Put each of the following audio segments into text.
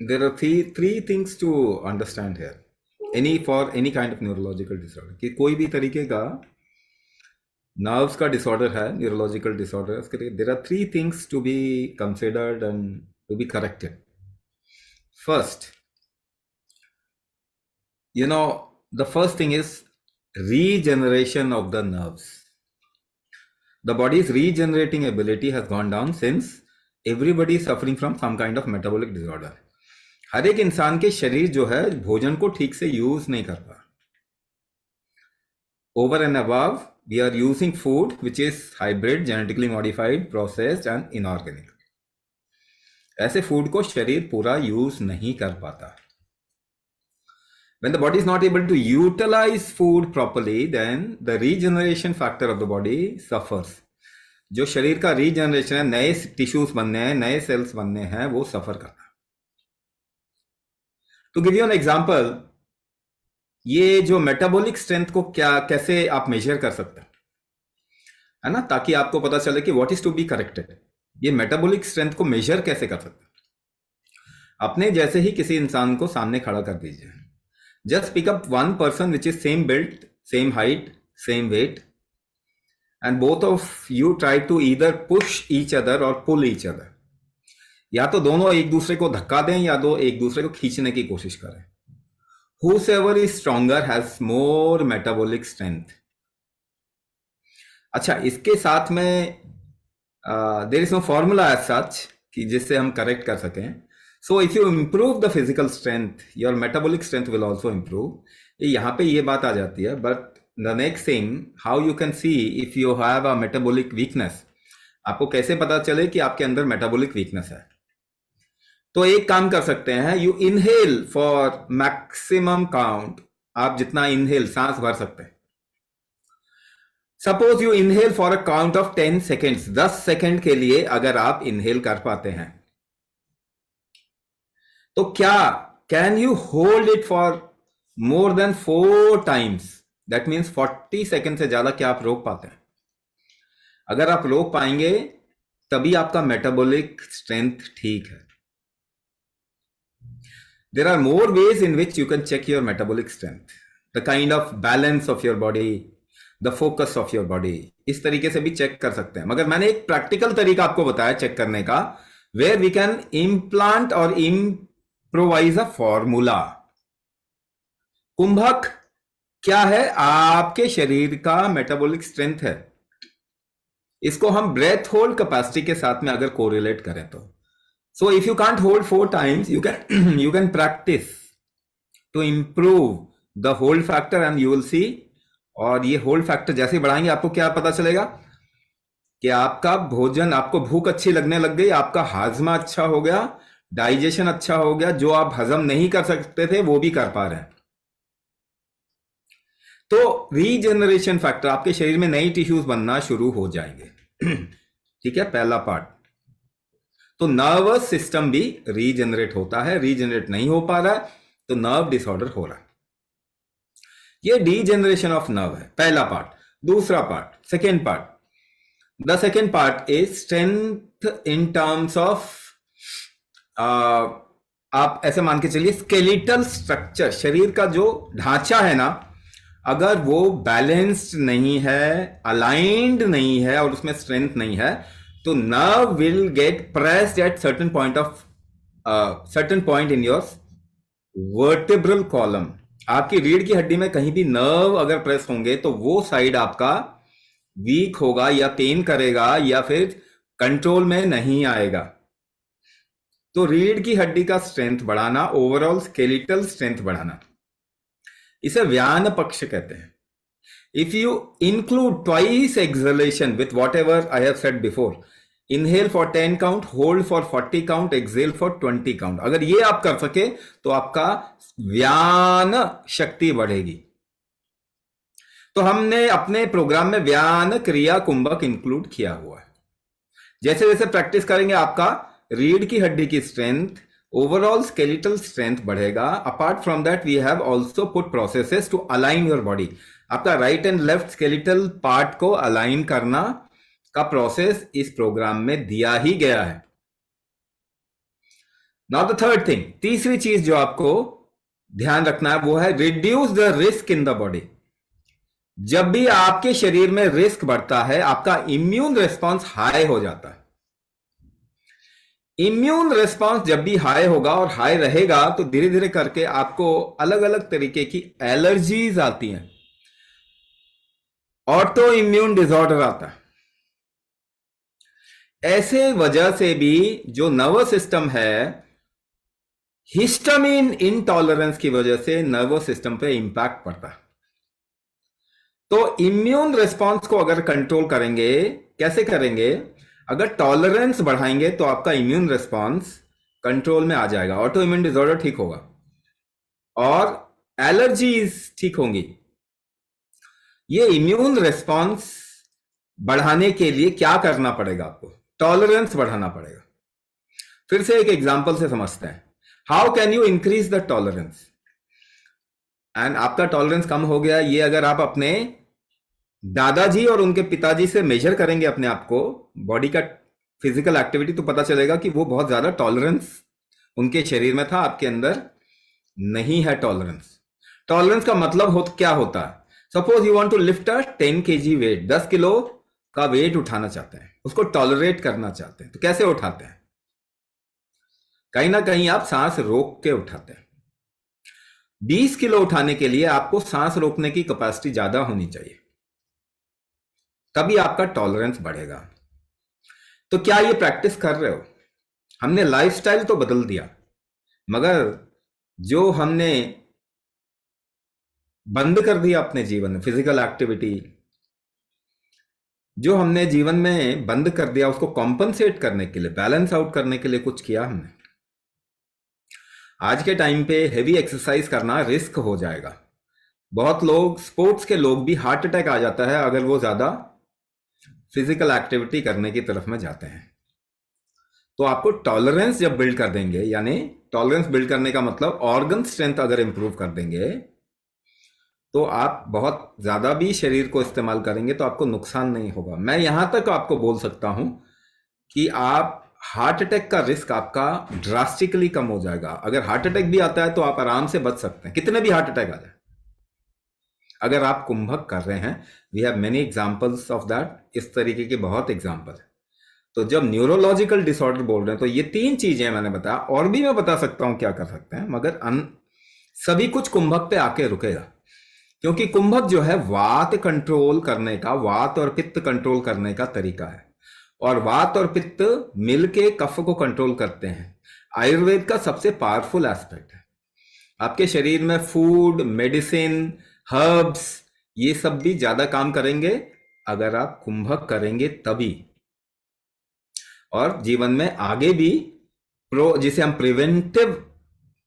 There are three things to understand here. For any kind of neurological disorder, कि कोई भी तरीके का नर्व्स का डिसऑर्डर है, न्यूरोलॉजिकल डिसऑर्डर, उसके लिए there are three things to be considered and to be corrected. First, the first thing is regeneration of the nerves. The body's regenerating ability has gone down since everybody is suffering from some kind of metabolic disorder. हर एक इंसान के शरीर जो है भोजन को ठीक से यूज नहीं कर पा. Over and above, we are using food which is hybrid, genetically modified, processed and inorganic. ऐसे फूड को शरीर पूरा यूज नहीं कर पाता. When the body is not able to utilize food properly, then the regeneration factor of the body suffers. जो शरीर का रीजनरेशन है, नए टिश्यूज बनने हैं, नए सेल्स बनने हैं, वो सफर करता है. To give you an example, ये जो मेटाबॉलिक स्ट्रेंथ को कैसे आप मेजर कर सकते हैं, है ना, ताकि आपको पता चले कि what is to be corrected. ये मेटाबॉलिक स्ट्रेंथ को मेजर कैसे कर सकते हैं? अपने जैसे ही किसी इंसान को सामने खड़ा कर दीजिए. Just pick up one person which is same build, same height, same weight, and both of you try to either push each other or pull each other. या तो दोनों एक दूसरे को धक्का दें या दो एक दूसरे को खींचने की कोशिश करें. Whosoever is stronger has more metabolic strength. अच्छा, इसके साथ में there is no formula as such कि जिससे हम करेक्ट कर सकें. So if you improve the physical strength, your metabolic strength will also improve. यहाँ पे ये बात आ जाती है. But the next thing, how you can see if you have a metabolic weakness, आपको कैसे पता चले कि आपके अंदर metabolic weakness है? तो एक काम कर सकते हैं, you inhale for maximum count. आप जितना inhale सांस भर सकते हैं. Suppose you inhale for a count of 10 seconds. 10 second के लिए अगर आप inhale कर पाते हैं, तो क्या can you hold it for more than 4 times? That means 40 second से ज्यादा क्या आप रोक पाते हैं? अगर आप रोक पाएंगे तभी आपका मेटाबॉलिक स्ट्रेंथ ठीक है. There are more ways in which you can check your metabolic strength, the kind of balance of your body, the focus of your body. इस तरीके से भी चेक कर सकते हैं. मगर मैंने एक प्रैक्टिकल तरीका आपको बताया चेक करने का, वेयर वी कैन इम्प्लांट और improvise a formula. कुंभक क्या है? आपके शरीर का मेटाबॉलिक स्ट्रेंथ है. इसको हम ब्रेथ होल्ड कैपेसिटी के साथ में अगर कोरिलेट करें तो, so if you can't hold 4 times, you can practise to improve the hold factor and you will see. और ये होल्ड फैक्टर जैसे बढ़ाएंगे, आपको क्या पता चलेगा कि आपका भोजन, आपको भूख अच्छी लगने लग गई, आपका हाजमा अच्छा हो गया, डाइजेशन अच्छा हो गया, जो आप हजम नहीं कर सकते थे वो भी कर पा रहे हैं. तो रीजनरेशन फैक्टर, आपके शरीर में नई टिश्यूज बनना शुरू हो जाएंगे. ठीक है, पहला पार्ट. तो नर्वस सिस्टम भी रीजनरेट होता है. रीजनरेट नहीं हो पा रहा है तो नर्व डिसऑर्डर हो रहा है. ये डीजनरेशन ऑफ नर्व है, पहला पार्ट. दूसरा part, second part. The second part is strength in terms of, आप ऐसे मान के चलिए स्केलेटल स्ट्रक्चर, शरीर का जो ढांचा है ना, अगर वो बैलेंस्ड नहीं है, अलाइंड नहीं है और उसमें स्ट्रेंथ नहीं है, तो nerve will get pressed at certain point in your vertebral column. आपकी रीढ़ की हड्डी में कहीं भी नर्व अगर प्रेस होंगे तो वो साइड आपका वीक होगा या पेन करेगा या फिर कंट्रोल में नहीं आएगा. तो रीढ़ की हड्डी का स्ट्रेंथ बढ़ाना, ओवरऑल स्केलेटल स्ट्रेंथ बढ़ाना, इसे व्यान पक्ष कहते हैं. If you include twice exhalation with whatever I have said before, inhale for 10 count, hold for 40 count, exhale for 20 count, अगर ये आप कर सके तो आपका व्यान शक्ति बढ़ेगी. तो हमने अपने प्रोग्राम में व्यान क्रिया कुंभक इंक्लूड किया हुआ है. जैसे जैसे प्रैक्टिस करेंगे आपका रीढ़ की हड्डी की स्ट्रेंथ, ओवरऑल स्केलेटल स्ट्रेंथ बढ़ेगा. Apart from that we have also put processes to align your body. आपका right and left skeletal part को अलाइन करना का प्रोसेस इस प्रोग्राम में दिया ही गया है. नाउ द थर्ड थिंग, तीसरी चीज जो आपको ध्यान रखना है वो है reduce the risk in the body. जब भी आपके शरीर में रिस्क बढ़ता है, आपका इम्यून रिस्पॉन्स हाई हो जाता है। इम्यून रिस्पॉन्स जब भी हाई होगा और हाई रहेगा तो धीरे धीरे करके आपको अलग अलग तरीके की एलर्जीज आती हैं, ऑटो इम्यून डिसऑर्डर आता है। ऐसे वजह से भी जो नर्वस सिस्टम है, हिस्टामिन इनटॉलरेंस की वजह से नर्वस सिस्टम पे इंपैक्ट पड़ता है। तो इम्यून रिस्पॉन्स को अगर कंट्रोल करेंगे, कैसे करेंगे? अगर टॉलरेंस बढ़ाएंगे तो आपका इम्यून रिस्पॉन्स कंट्रोल में आ जाएगा, ऑटो इम्यून डिसऑर्डर ठीक होगा और एलर्जीज ठीक होंगी। ये इम्यून रिस्पॉन्स बढ़ाने के लिए क्या करना पड़ेगा? आपको टॉलरेंस बढ़ाना पड़ेगा। फिर से एक एग्जांपल से समझते हैं। How can you increase the tolerance? And आपका टॉलरेंस कम हो गया, ये अगर आप अपने दादाजी और उनके पिताजी से मेजर करेंगे अपने आप को, बॉडी का फिजिकल एक्टिविटी, तो पता चलेगा कि वो बहुत ज्यादा टॉलरेंस उनके शरीर में था, आपके अंदर नहीं है टॉलरेंस। टॉलरेंस का मतलब क्या होता है? Suppose you want to lift a 10 kg weight, 10 किलो का वेट उठाना चाहते हैं, उसको टॉलरेट करना चाहते हैं, तो कैसे उठाते हैं? कहीं ना कहीं आप सांस रोक के उठाते हैं। 20 किलो उठाने के लिए आपको सांस रोकने की कैपेसिटी ज्यादा होनी चाहिए, तभी आपका टॉलरेंस बढ़ेगा। तो क्या ये प्रैक्टिस कर रहे हो? हमने लाइफस्टाइल तो बदल दिया, मगर जो हमने बंद कर दिया अपने जीवन में, फिजिकल एक्टिविटी जो हमने जीवन में बंद कर दिया, उसको कॉम्पनसेट करने के लिए, बैलेंस आउट करने के लिए कुछ किया हमने। आज के टाइम पे हेवी एक्सरसाइज करना रिस्क हो जाएगा। बहुत लोग, स्पोर्ट्स के लोग भी हार्ट अटैक आ जाता है अगर वो ज्यादा फिजिकल एक्टिविटी करने की तरफ में जाते हैं। तो आपको टॉलरेंस जब बिल्ड कर देंगे, यानी टॉलरेंस बिल्ड करने का मतलब ऑर्गन स्ट्रेंथ अगर इंप्रूव कर देंगे, तो आप बहुत ज्यादा भी शरीर को इस्तेमाल करेंगे तो आपको नुकसान नहीं होगा। मैं यहां तक आपको बोल सकता हूं कि आप हार्ट अटैक का रिस्क आपका ड्रास्टिकली कम हो जाएगा। अगर हार्ट अटैक भी आता है तो आप आराम से बच सकते हैं, कितने भी हार्ट अटैक आ जाए, अगर आप कुंभक कर रहे हैं। We have many examples of that, इस तरीके के बहुत एग्जांपल है। तो जब न्यूरोलॉजिकल डिसऑर्डर बोल रहे हैं तो ये 3 चीजें मैंने बताया, और भी मैं बता सकता हूं क्या कर सकते हैं, मगर सभी कुछ कुंभक पे आके रुकेगा। क्योंकि कुंभक जो है वात कंट्रोल करने का, वात और पित्त कंट्रोल करने का तरीका है, और वात और पित्त मिलके कफ को कंट्रोल करते हैं। आयुर्वेद का सबसे पावरफुल एस्पेक्ट है। आपके शरीर में फूड, मेडिसिन, हर्ब्स, ये सब भी ज्यादा काम करेंगे अगर आप कुंभक करेंगे तभी। और जीवन में आगे भी जिसे हम प्रिवेंटिव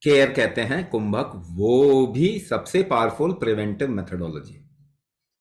केयर कहते हैं, कुंभक वो भी सबसे पावरफुल प्रिवेंटिव मेथडोलॉजी।